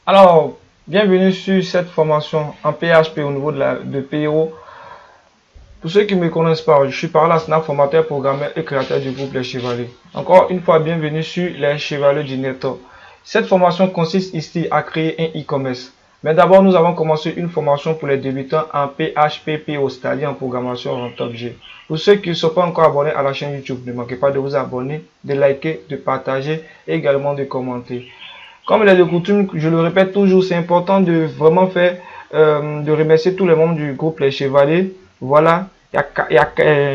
Alors, bienvenue sur cette formation en PHP au niveau de PO. Pour ceux qui ne me connaissent pas, je suis Parla Snap, formateur, programmeur et créateur du groupe Les Chevaliers. Encore une fois, bienvenue sur Les Chevaliers du Net. Cette formation consiste ici à créer un e-commerce. Mais d'abord, nous avons commencé une formation pour les débutants en PHP PO, c'est-à-dire en programmation orientée objet. Pour ceux qui ne sont pas encore abonnés à la chaîne YouTube, ne manquez pas de vous abonner, de liker, de partager et également de commenter. Comme il est de coutume, je le répète toujours, c'est important de vraiment faire, de remercier tous les membres du groupe Les Chevaliers. Voilà, il y a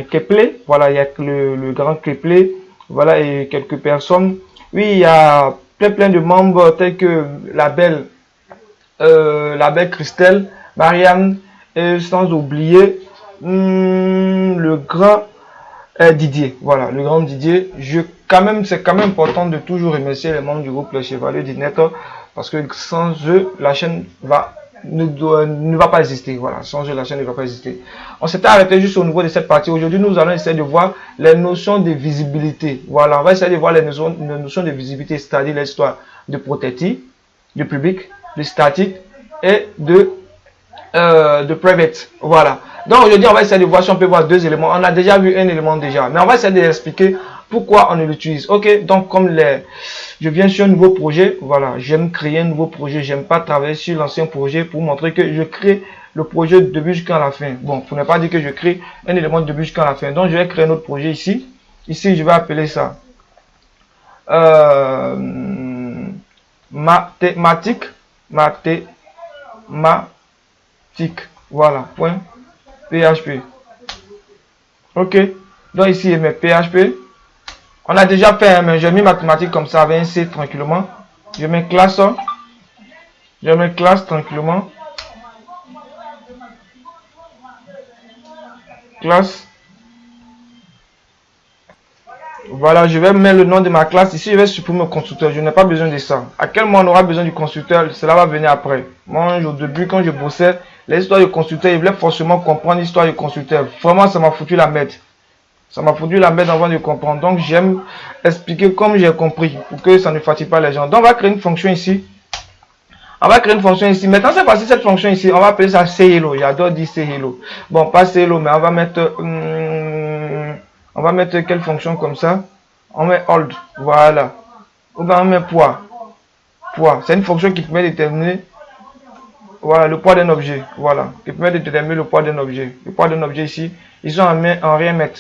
Kepley, voilà, il y a le grand Kepley, voilà, et quelques personnes. Oui, il y a plein de membres tels que la belle Christelle, Marianne, et sans oublier le grand Didier, voilà, le grand Didier. C'est quand même important de toujours remercier les membres du groupe Les Chevaliers du Net, parce que sans eux, la chaîne ne va pas exister. Voilà, sans eux, la chaîne ne va pas exister. On s'était arrêté juste au niveau de cette partie. Aujourd'hui, nous allons essayer de voir les notions de visibilité. Voilà, on va essayer de voir les notions de visibilité, c'est-à-dire l'histoire de protective, de public, de statique et de private. Voilà. Donc aujourd'hui, on va essayer de voir si on peut voir deux éléments. On a déjà vu un élément déjà, mais on va essayer d'expliquer pourquoi on l'utilise. Ok, donc comme je viens sur un nouveau projet, voilà, j'aime créer un nouveau projet. J'aime pas travailler sur l'ancien projet pour montrer que je crée le projet de début jusqu'à la fin. Bon, pour ne pas dire que je crée un élément de début jusqu'à la fin. Donc je vais créer un autre projet ici. Ici, je vais appeler ça mathématique. Voilà, point PHP. Ok, donc ici il met PHP. On a déjà fait, mais j'ai mis mathématiques comme ça avec un C tranquillement. Je mets classe. Je mets classe tranquillement. Classe. Voilà, je vais mettre le nom de ma classe. Ici, je vais supprimer le constructeur. Je n'ai pas besoin de ça. À quel moment on aura besoin du constructeur? Cela va venir après. Moi, au début, quand je bossais, l'histoire du constructeur, il voulait forcément comprendre l'histoire du constructeur. Vraiment, ça m'a foutu la merde. Ça m'a foutu la merde avant de comprendre. Donc, j'aime expliquer comme j'ai compris pour que ça ne fatigue pas les gens. Donc, on va créer une fonction ici. On va créer une fonction ici. Maintenant, c'est passé cette fonction ici. On va appeler ça CHello. J'adore dire CHello. Bon, pas CHello, mais on va mettre quelle fonction comme ça? On met hold. Voilà. Ou bien on met poids. Poids. C'est une fonction qui permet de déterminer, voilà, le poids d'un objet. Voilà. Qui permet de déterminer le poids d'un objet. Le poids d'un objet ici. Ils sont en rien mettre.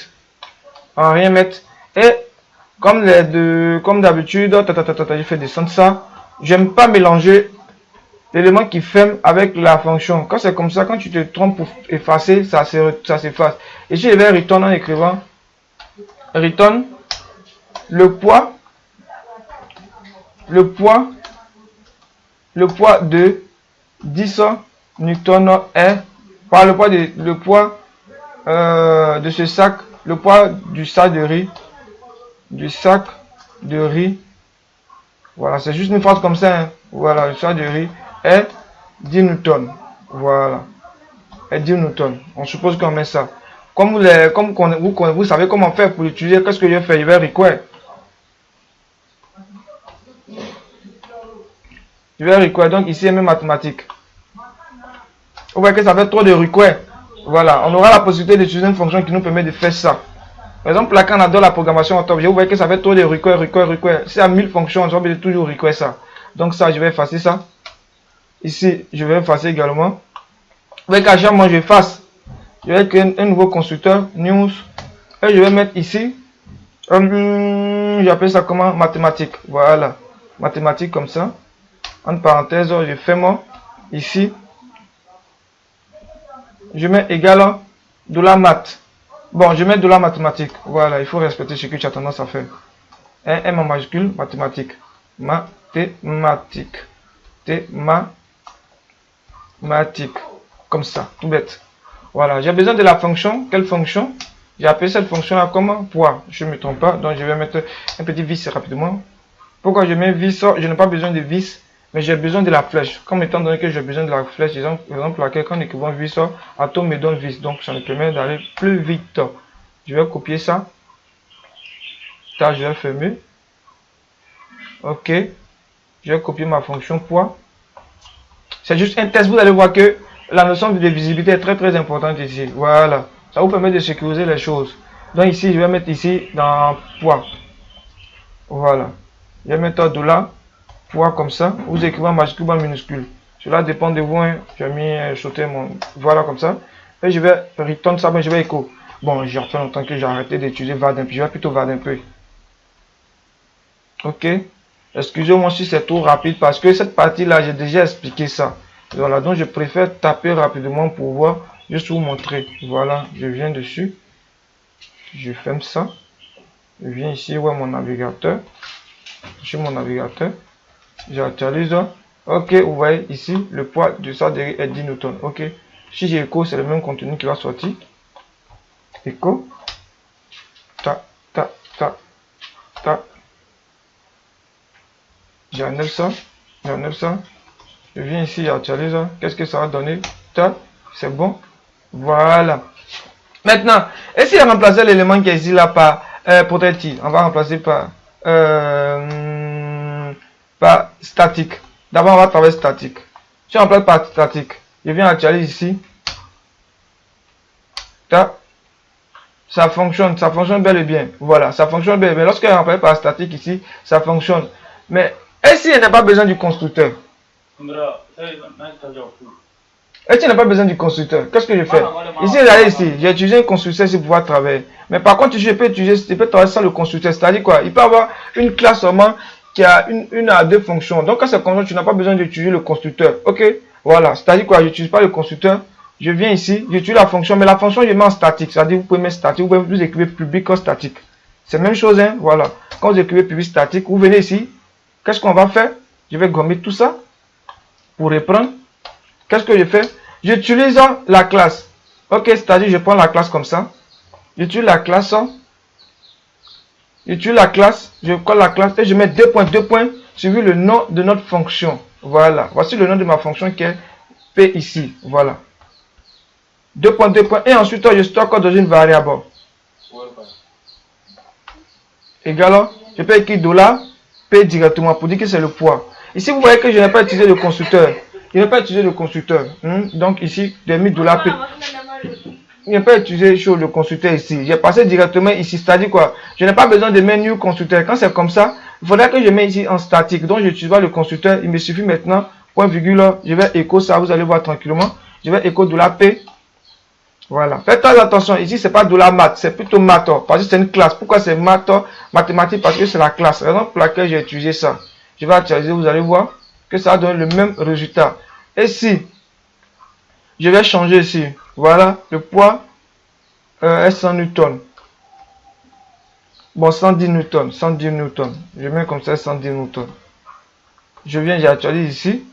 En rien mettre. Et comme d'habitude, je fais descendre ça. J'aime pas mélanger l'élément qui ferme avec la fonction. Quand c'est comme ça, quand tu te trompes pour effacer, ça s'efface. Et je vais return en écrivant return le poids de 10 newton est par le poids de ce sac, le poids du sac de riz, voilà, c'est juste une phrase comme ça, hein. Voilà, le sac de riz est 10 newton, voilà, est 10 newton. On suppose qu'on met ça. Comme vous savez comment faire pour l'utiliser. Qu'est-ce que je fais? Je vais require. Je vais require. Donc ici, même mathématiques. Vous voyez que ça fait trop de require. Voilà. On aura la possibilité d'utiliser une fonction qui nous permet de faire ça. Par exemple, là, quand on adore la programmation en top, vous voyez que ça fait trop de require. Si à 1000 fonctions, on va toujours require ça. Donc ça, je vais effacer ça. Ici, je vais effacer également. Vous voyez qu'à chaque fois, je efface. Je vais créer un nouveau constructeur, news, et je vais mettre ici, j'appelle ça comment? Mathématiques. Voilà, mathématiques comme ça. Entre parenthèses, je fais moi, ici, je mets égal de la maths. Bon, je mets de la mathématique. Voilà, il faut respecter ce que tu as tendance à faire. Un M en majuscule, mathématiques. Mathématiques. Mathématiques. Comme ça, tout bête. Voilà, j'ai besoin de la fonction. Quelle fonction? J'ai appelé cette fonction-là comme poids. Je ne me trompe pas. Donc, je vais mettre un petit vis rapidement. Pourquoi je mets vis? Je n'ai pas besoin de vis. mais j'ai besoin de la flèche. Comme étant donné que j'ai besoin de la flèche, par exemple, laquelle quand écrivant vis, atome me donne vis. Donc, ça me permet d'aller plus vite. Je vais copier ça. Ça, je vais fermer. Ok. Je vais copier ma fonction poids. C'est juste un test. Vous allez voir que la notion de visibilité est très importante ici. Voilà. Ça vous permet de sécuriser les choses. Donc ici, je vais mettre ici dans poids. Voilà. Je vais mettre $, poids comme ça. Vous écrivez en majuscule ou en minuscule. Cela dépend de vous. Hein. Je vais mis sauter mon. Voilà comme ça. Et je vais return ça, mais je vais écho. Bon, j'ai fait longtemps que j'ai arrêté d'utiliser Vaadin. Puis je vais plutôt Vaadin peu. Ok. Excusez-moi si c'est trop rapide parce que cette partie-là, j'ai déjà expliqué ça. Voilà, donc je préfère taper rapidement pour voir, juste vous montrer. Voilà, je viens dessus. Je ferme ça. Je viens ici, voir mon navigateur. Sur mon navigateur. J'actualise. Ok, vous voyez ici, le poids de ça est 10 newtons. Ok. Si j'ai écho, c'est le même contenu qui va sortir. Écho. Ta, ta, ta, ta. J'enlève ça. J'enlève ça. Je viens ici, j'actualise. Qu'est-ce que ça va donner? C'est bon. Voilà. Maintenant, et si on remplaçait l'élément qui est ici là par protective, on va remplacer par statique. D'abord, on va travailler statique. Si on remplace par statique, je viens actualiser ici. Ça fonctionne bel et bien. Voilà, ça fonctionne bel et bien. Lorsqu'on remplace par statique ici, ça fonctionne. Mais, et si on n'a pas besoin du constructeur? Et tu n'as pas besoin du constructeur. Qu'est-ce que je fais? Ici, regardez ici. J'ai utilisé un constructeur ici pour pouvoir travailler. Mais par contre, je peux travailler sans le constructeur. C'est-à-dire quoi? Il peut avoir une classe seulement qui a une à deux fonctions. Donc, quand c'est comme ça, tu n'as pas besoin d'utiliser le constructeur. Ok? Voilà. C'est-à-dire quoi? Je n'utilise pas le constructeur. Je viens ici. J'utilise la fonction. Mais la fonction, je mets en statique. C'est-à-dire, vous pouvez mettre statique. Vous pouvez vous écrire public en statique. C'est la même chose, hein? Voilà. Quand vous écrivez public statique, vous venez ici. Qu'est-ce qu'on va faire? Je vais gommer tout ça. Pour reprendre. Qu'est-ce que je fais? J'utilise la classe. Ok, c'est-à-dire je prends la classe comme ça. J'utilise la classe. J'utilise la classe. Je colle la classe et je mets deux points suivi le nom de notre fonction. Voilà. Voici le nom de ma fonction qui est P ici. Voilà. Deux points. Et ensuite, je stocke dans une variable. Égal. Je peux écrire $P directement pour dire que c'est le poids. Ici, vous voyez que je n'ai pas utilisé le constructeur. Je n'ai pas utilisé le constructeur. Donc ici, j'ai mis $P. Je n'ai pas utilisé le constructeur ici. J'ai passé directement ici. C'est-à-dire quoi? Je n'ai pas besoin de mettre new constructeur. Quand c'est comme ça, il faudrait que je mette ici en statique. Donc je n'utilise pas le constructeur. Il me suffit maintenant, point virgule, je vais écho ça. Vous allez voir tranquillement. Je vais écho $P. Voilà. Faites très attention. Ici, c'est pas $math. C'est plutôt math. Parce que c'est une classe. Pourquoi c'est math? Mathématique, parce que c'est la classe. Raison pour laquelle j'ai utilisé ça. Je vais actualiser. Vous allez voir que ça donne le même résultat. Et si je vais changer ici, voilà, le poids est 100 newtons. Bon, 110 newtons, 110 newtons. Je mets comme ça 110 newtons. Je viens, j'actualise ici.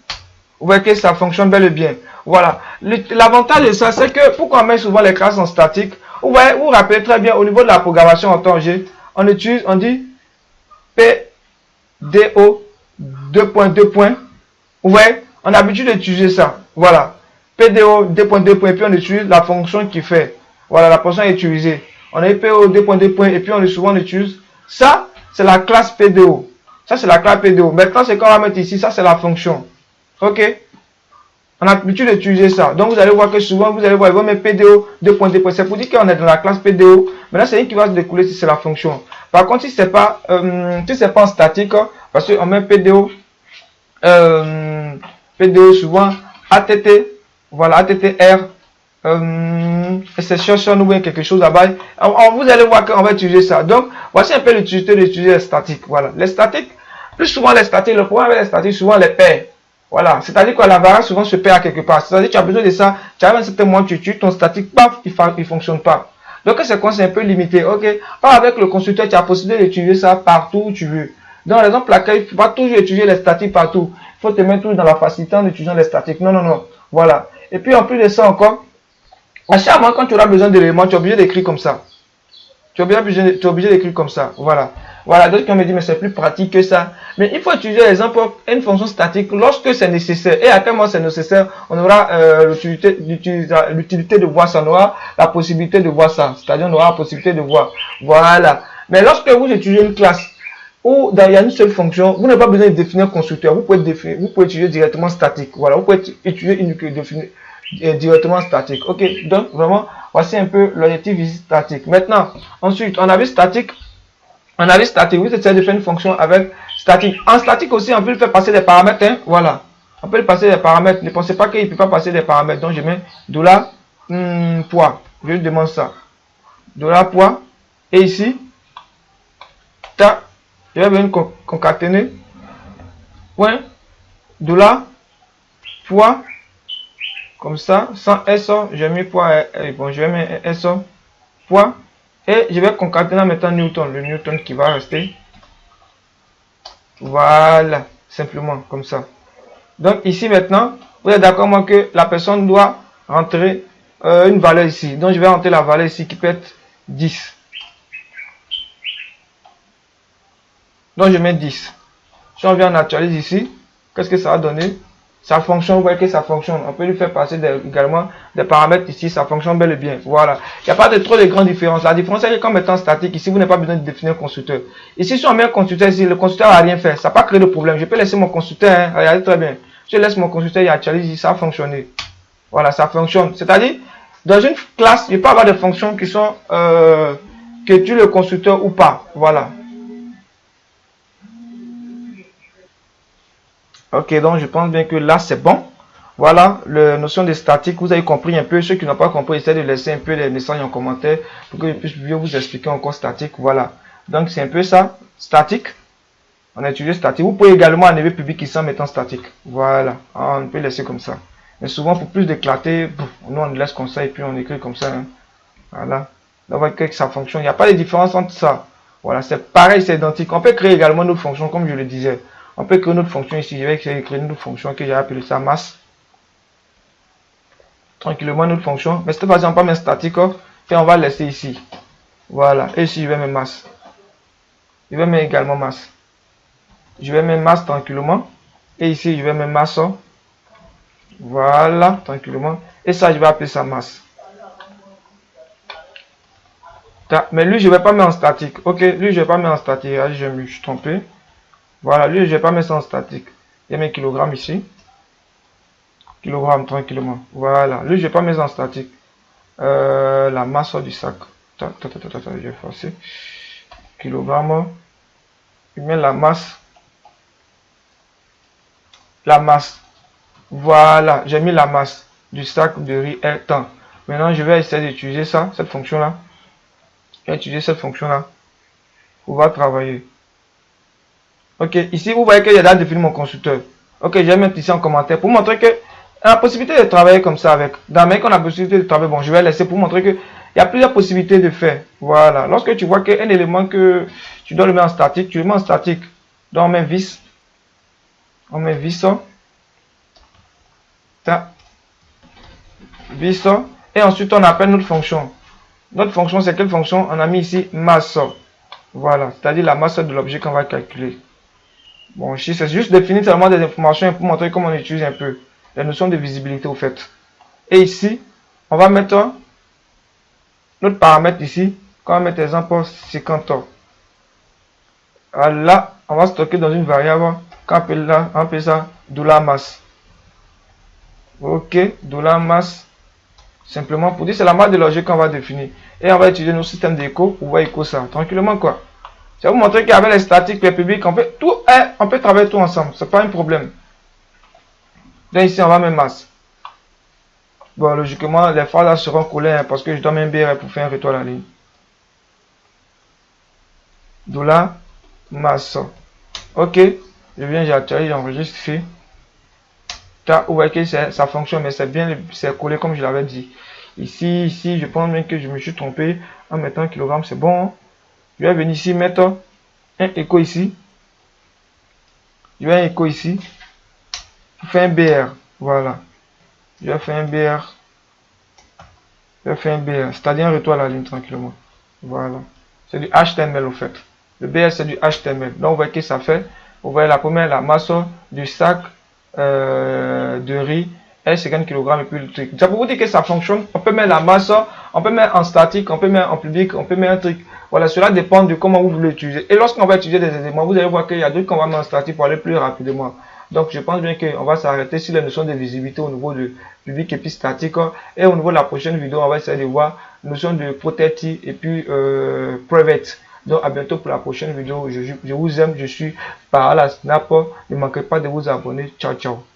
Vous voyez que ça fonctionne bel et bien. Voilà. L'avantage de ça, c'est que pourquoi on met souvent les classes en statique. Vous voyez, vous vous rappelez très bien au niveau de la programmation en temps G, on utilise, on dit PDO 2 points. Vous voyez, on a l'habitude d'utiliser ça. Voilà. PDO 2 points, et puis on utilise la fonction qui fait. Voilà, la fonction est utilisée. On a PDO 2 points, et puis on utilise. Ça, c'est la classe PDO. Ça, c'est la classe PDO. Maintenant, c'est qu'on va mettre ici, ça, c'est la fonction. Ok? On a l'habitude d'utiliser ça. Donc, vous allez voir que souvent, vous allez voir, ils vont mettre PDO 2 points. C'est pour dire qu'on est dans la classe PDO. Maintenant, c'est une qui va se découler si c'est la fonction. Par contre, si c'est pas en statique, parce qu'on met PDO, souvent ATT, voilà, ATTR, exception ou bien quelque chose là-bas. Vous allez voir qu'on va utiliser ça. Donc, voici un peu l'utilité d'utiliser les statiques. Voilà. Les statiques, plus souvent les statiques, le problème avec les statiques, souvent les paires. Voilà. C'est-à-dire que la variable souvent se perd à quelque part. C'est-à-dire que tu as besoin de ça, tu arrives à un certain moment, tu tues ton statique, paf, il fonctionne pas. Donc, c'est quoi? C'est un peu limité. Ok. Pas avec le constructeur, tu as possibilité d'utiliser ça partout où tu veux. Donc, raison pour laquelle il ne faut pas toujours utiliser les statiques partout. Il faut te mettre toujours dans la facilité en utilisant les statiques. Non. Voilà. Et puis, en plus de ça encore, à chaque moment, quand tu auras besoin d'éléments, tu es obligé d'écrire comme ça. Tu es obligé d'écrire comme ça. Voilà. Voilà, d'autres qui me disent, mais c'est plus pratique que ça. Mais il faut utiliser les impôts une fonction statique lorsque c'est nécessaire. Et à quel moment c'est nécessaire, on aura l'utilité de voir ça. On aura la possibilité de voir ça. C'est-à-dire, on aura la possibilité de voir. Voilà. Mais lorsque vous utilisez une classe où il y a une seule fonction, vous n'avez pas besoin de définir un constructeur. Vous pouvez utiliser directement statique. Voilà, vous pouvez utiliser directement statique. Ok, donc vraiment, voici un peu l'objectif ici statique. Maintenant, ensuite, on a vu statique. On a vu statique. Vous essayez de faire une fonction avec statique. En statique aussi, on peut le faire passer des paramètres. Hein, voilà. On peut le passer des paramètres. Ne pensez pas qu'il ne peut pas passer des paramètres. Donc, je mets $, poids. Je lui demande ça. $poids. Et ici, je vais venir concaténer. Point. $poids. Comme ça, sans SO, j'ai mis poids. Bon, je vais mettre SO. Poids. Et je vais concaténer maintenant Newton. Le Newton qui va rester. Voilà. Simplement, comme ça. Donc, ici maintenant, vous êtes d'accord moi que la personne doit rentrer une valeur ici. Donc, je vais rentrer la valeur ici qui peut être 10. Donc, je mets 10. Si on vient en actualise ici, qu'est-ce que ça va donner? Ça fonctionne, vous voyez que ça fonctionne. On peut lui faire passer également des paramètres ici, ça fonctionne bel et bien. Voilà. Il n'y a pas de trop de grandes différences. La différence c'est que comme étant statique, ici, vous n'avez pas besoin de définir un constructeur. Ici, si on met un constructeur ici, le constructeur n'a rien fait. Ça n'a pas créé de problème. Je peux laisser mon constructeur, hein, regardez très bien. Je laisse mon constructeur, il actualise ici, ça a fonctionné. Voilà, ça fonctionne. C'est-à-dire, dans une classe, il peut y avoir des fonctions qui sont, que tu le constructeur ou pas. Voilà. Ok, donc je pense bien que là c'est bon. Voilà, la notion de statique, vous avez compris un peu. Ceux qui n'ont pas compris, essayez de laisser un peu les messages en commentaire pour que je puisse mieux vous expliquer encore statique. Voilà, donc c'est un peu ça, statique. On a utilisé statique. Vous pouvez également enlever public ici en mettant statique. Voilà, on peut laisser comme ça. Mais souvent, pour plus d'éclater, nous on laisse comme ça et puis on écrit comme ça. Hein. Voilà, donc vous voyez que ça fonctionne. Il n'y a pas de différence entre ça. Voilà, c'est pareil, c'est identique. On peut créer également notre fonction comme je le disais. On peut créer notre fonction ici. Je vais créer une fonction que j'ai appelée ça masse. Tranquillement notre fonction. Mais cette fois-ci, on va pas mettre statique. Et on va laisser ici. Voilà. Et ici, je vais mettre masse. Je vais mettre également masse. Je vais mettre masse tranquillement. Et ici, je vais mettre masse. Voilà. Tranquillement. Et ça, je vais appeler ça masse. Mais lui, je ne vais pas mettre en statique. Ok. Lui, je ne vais pas mettre en statique. Je me suis trompé. Voilà, lui, je ne vais pas mettre ça en statique. Il y a mes kilogrammes ici. Kilogrammes, tranquillement. Voilà, lui, je ne vais pas mettre en statique. La masse du sac. Je vais forcer. Kilogramme. Je mets la masse. La masse. Voilà, j'ai mis la masse du sac de riz est temps. Maintenant, je vais essayer d'utiliser ça, cette fonction-là. Je vais utiliser cette fonction-là. On va travailler. Ok, ici vous voyez que j'ai déjà défini mon constructeur. Ok, je vais mettre ici en commentaire pour montrer que la possibilité de travailler comme ça avec. Dans mes qu'on a la possibilité de travailler, bon, je vais laisser pour montrer que il y a plusieurs possibilités de faire. Voilà, lorsque tu vois qu'un élément que tu dois le mettre en statique, tu le mets en statique. Donc on met vis. On met vis. Vis. Et ensuite on appelle notre fonction. Notre fonction, c'est quelle fonction? On a mis ici masse. Voilà, c'est-à-dire la masse de l'objet qu'on va calculer. Bon, ici, c'est juste définir seulement des informations pour montrer comment on utilise un peu la notion de visibilité au fait. Et ici, on va mettre notre paramètre ici. Quand on va mettre exemple 50 ans. Là, on va stocker dans une variable. Quand on appelle ça $masse. Ok, $masse. Simplement pour dire c'est la masse de l'objet qu'on va définir. Et on va utiliser nos systèmes d'écho pour voir écho ça. Tranquillement quoi. Ça vous montrer qu'avec les statiques, les publics, on peut travailler tout ensemble. C'est pas un problème. Donc ici, on va mettre masse. Bon, logiquement, les phrases là seront collées hein, parce que je dois mettre BR pour faire un retour à la ligne. $masse. Ok. Je viens, j'actualise, j'enregistre ici. Là, vous voyez que ça fonctionne, mais c'est bien, c'est collé comme je l'avais dit. Ici, je pense bien que je me suis trompé en mettant kilogramme, c'est bon. Je vais venir ici mettre un écho ici. Je vais un écho ici. Je fais un BR. Voilà. Je vais faire un BR. Je vais faire un BR. C'est-à-dire un retour à la ligne tranquillement. Voilà. C'est du HTML au fait. Le BS c'est du HTML. Donc vous voyez que ça fait. Vous voyez la première, la masse du sac de riz est 50 kg et puis le truc. Ça pour vous dire que ça fonctionne. On peut mettre la masse, on peut mettre en statique, on peut mettre en public, on peut mettre un truc. Voilà, cela dépend de comment vous voulez l'utiliser. Et lorsqu'on va utiliser des éléments, vous allez voir qu'il y a d'autres qu'on va mettre en statique pour aller plus rapidement. Donc je pense bien qu'on va s'arrêter sur les notions de visibilité au niveau de public et puis statique. Et au niveau de la prochaine vidéo, on va essayer de voir notion de protected et puis private. Donc à bientôt pour la prochaine vidéo. Je vous aime, je suis par la Snap. Ne manquez pas de vous abonner. Ciao, ciao.